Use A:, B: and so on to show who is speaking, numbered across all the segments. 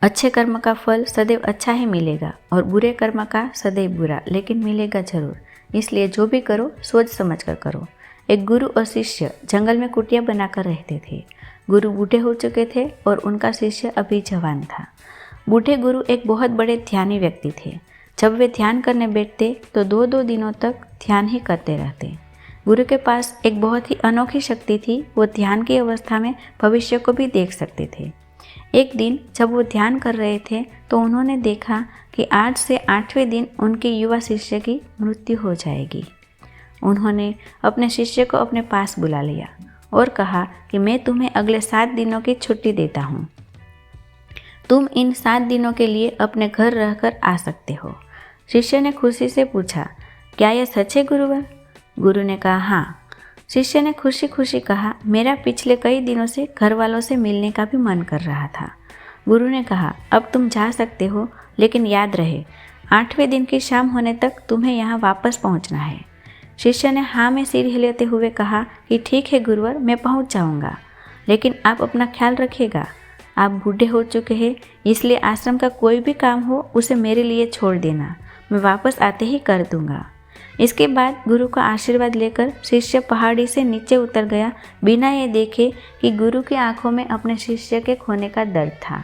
A: अच्छे कर्म का फल सदैव अच्छा ही मिलेगा और बुरे कर्म का सदैव बुरा, लेकिन मिलेगा जरूर। इसलिए जो भी करो सोच समझ कर करो। एक गुरु और शिष्य जंगल में कुटिया बनाकर रहते थे। गुरु बूढ़े हो चुके थे और उनका शिष्य अभी जवान था। बूढ़े गुरु एक बहुत बड़े ध्यानी व्यक्ति थे। जब वे ध्यान करने बैठते तो दो दो दिनों तक ध्यान ही करते रहते। गुरु के पास एक बहुत ही अनोखी शक्ति थी। वो ध्यान की अवस्था में भविष्य को भी देख सकते थे। एक दिन जब वो ध्यान कर रहे थे तो उन्होंने देखा कि आज से 8वें दिन उनके युवा शिष्य की मृत्यु हो जाएगी। उन्होंने अपने शिष्य को अपने पास बुला लिया और कहा कि मैं तुम्हें अगले 7 दिनों की छुट्टी देता हूँ। तुम इन 7 दिनों के लिए अपने घर रहकर आ सकते हो। शिष्य ने खुशी से पूछा, क्या यह सच है गुरुवर? गुरु ने कहा, हाँ। शिष्य ने खुशी खुशी कहा, मेरा पिछले कई दिनों से घर वालों से मिलने का भी मन कर रहा था। गुरु ने कहा, अब तुम जा सकते हो, लेकिन याद रहे 8वें दिन की शाम होने तक तुम्हें यहाँ वापस पहुँचना है। शिष्य ने हाँ में सिर हिलाते हुए कहा कि ठीक है गुरुवर, मैं पहुँच जाऊँगा, लेकिन आप अपना ख्याल रखिएगा। आप बूढ़े हो चुके हैं, इसलिए आश्रम का कोई भी काम हो उसे मेरे लिए छोड़ देना, मैं वापस आते ही कर दूँगा। इसके बाद गुरु का आशीर्वाद लेकर शिष्य पहाड़ी से नीचे उतर गया, बिना ये देखे कि गुरु की आंखों में अपने शिष्य के खोने का दर्द था।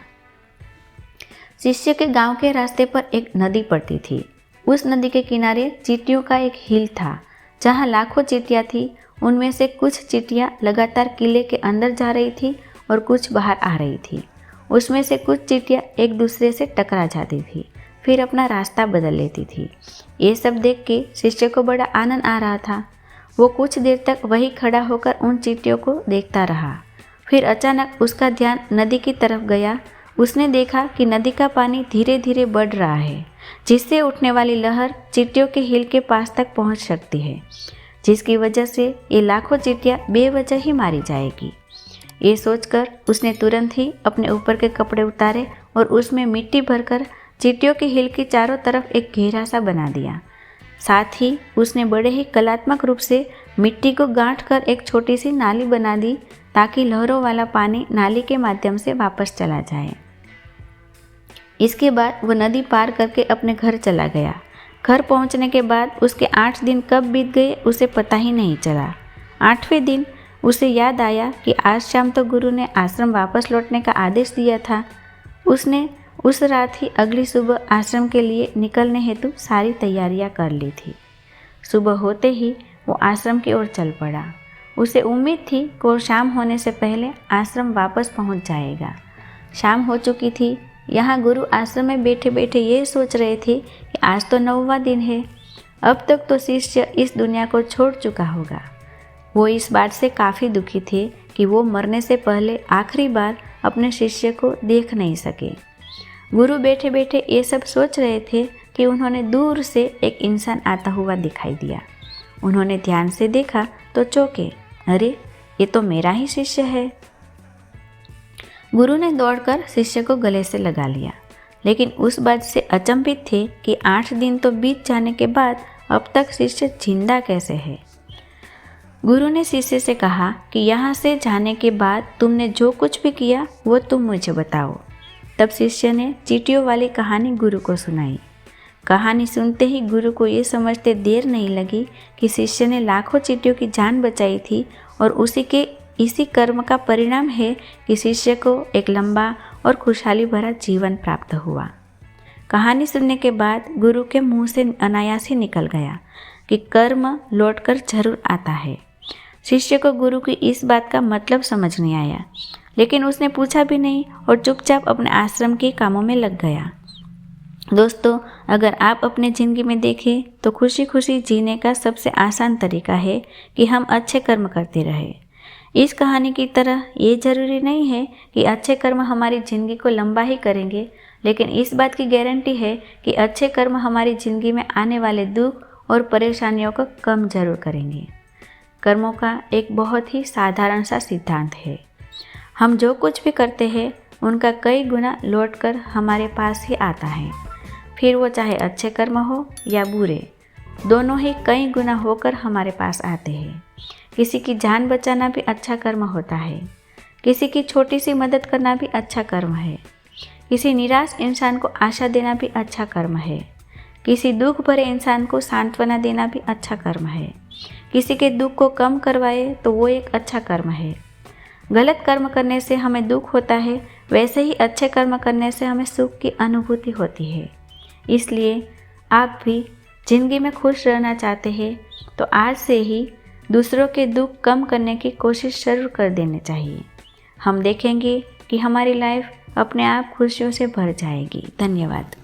A: शिष्य के गांव के रास्ते पर एक नदी पड़ती थी। उस नदी के किनारे चींटियों का एक हिल था, जहां लाखों चींटियां थी। उनमें से कुछ चींटियां लगातार किले के अंदर जा रही थी और कुछ बाहर आ रही थी। उसमें से कुछ चींटियां एक दूसरे से टकरा जाती थी, फिर अपना रास्ता बदल लेती थी। ये सब देख के शिष्य को बड़ा आनंद आ रहा था। वो कुछ देर तक वहीं खड़ा होकर उन चींटियों को देखता रहा। फिर अचानक उसका ध्यान नदी की तरफ गया। उसने देखा कि नदी का पानी धीरे धीरे बढ़ रहा है, जिससे उठने वाली लहर चींटियों के हिल के पास तक पहुंच सकती है, जिसकी वजह से ये लाखों चींटियां बेवजह ही मारी जाएगी। ये सोचकर उसने तुरंत ही अपने ऊपर के कपड़े उतारे और उसमें मिट्टी भरकर चींटियों के हिल के चारों तरफ एक घेरा सा बना दिया। साथ ही उसने बड़े ही कलात्मक रूप से मिट्टी को गांठ कर एक छोटी सी नाली बना दी, ताकि लहरों वाला पानी नाली के माध्यम से वापस चला जाए। इसके बाद वो नदी पार करके अपने घर चला गया। घर पहुंचने के बाद उसके 8 दिन कब बीत गए उसे पता ही नहीं चला। 8वें दिन उसे याद आया कि आज शाम तो गुरु ने आश्रम वापस लौटने का आदेश दिया था। उसने उस रात ही अगली सुबह आश्रम के लिए निकलने हेतु सारी तैयारियां कर ली थी। सुबह होते ही वो आश्रम की ओर चल पड़ा। उसे उम्मीद थी कि वो शाम होने से पहले आश्रम वापस पहुंच जाएगा। शाम हो चुकी थी। यहाँ गुरु आश्रम में बैठे बैठे ये सोच रहे थे कि आज तो 9वां दिन है। अब तक तो शिष्य इस दुनिया को छोड़ चुका होगा। वो इस बात से काफ़ी दुखी थे कि वो मरने से पहले आखिरी बार अपने शिष्य को देख नहीं सके। गुरु बैठे बैठे ये सब सोच रहे थे कि उन्होंने दूर से एक इंसान आता हुआ दिखाई दिया। उन्होंने ध्यान से देखा तो चौंके, अरे ये तो मेरा ही शिष्य है। गुरु ने दौड़कर शिष्य को गले से लगा लिया, लेकिन उस बात से अचंभित थे कि 8 दिन तो बीत जाने के बाद अब तक शिष्य जिंदा कैसे है। गुरु ने शिष्य से कहा कि यहाँ से जाने के बाद तुमने जो कुछ भी किया वो तुम मुझे बताओ। तब शिष्य ने चींटियों वाली कहानी गुरु को सुनाई। कहानी सुनते ही गुरु को ये समझते देर नहीं लगी कि शिष्य ने लाखों चींटियों की जान बचाई थी और इसी कर्म का परिणाम है कि शिष्य को एक लंबा और खुशहाली भरा जीवन प्राप्त हुआ। कहानी सुनने के बाद गुरु के मुंह से अनायास ही निकल गया कि कर्म लौटकर जरूर आता है। शिष्य को गुरु की इस बात का मतलब समझ नहीं आया, लेकिन उसने पूछा भी नहीं और चुपचाप अपने आश्रम के कामों में लग गया। दोस्तों, अगर आप अपने ज़िंदगी में देखें तो खुशी खुशी जीने का सबसे आसान तरीका है कि हम अच्छे कर्म करते रहें। इस कहानी की तरह ये ज़रूरी नहीं है कि अच्छे कर्म हमारी ज़िंदगी को लंबा ही करेंगे, लेकिन इस बात की गारंटी है कि अच्छे कर्म हमारी ज़िंदगी में आने वाले दुख और परेशानियों को कम जरूर करेंगे। कर्मों का एक बहुत ही साधारण सा सिद्धांत है, हम जो कुछ भी करते हैं उनका कई गुना लौटकर हमारे पास ही आता है। फिर वो चाहे अच्छे कर्म हो या बुरे, दोनों ही कई गुना होकर हमारे पास आते हैं। किसी की जान बचाना भी अच्छा कर्म होता है। किसी की छोटी सी मदद करना भी अच्छा कर्म है। किसी निराश इंसान को आशा देना भी अच्छा कर्म है। किसी दुख भरे इंसान को सांत्वना देना भी अच्छा कर्म है। किसी के दुख को कम करवाए तो वो एक अच्छा कर्म है। गलत कर्म करने से हमें दुख होता है, वैसे ही अच्छे कर्म करने से हमें सुख की अनुभूति होती है। इसलिए आप भी जिंदगी में खुश रहना चाहते हैं तो आज से ही दूसरों के दुख कम करने की कोशिश जरूर कर देनी चाहिए। हम देखेंगे कि हमारी लाइफ अपने आप खुशियों से भर जाएगी। धन्यवाद।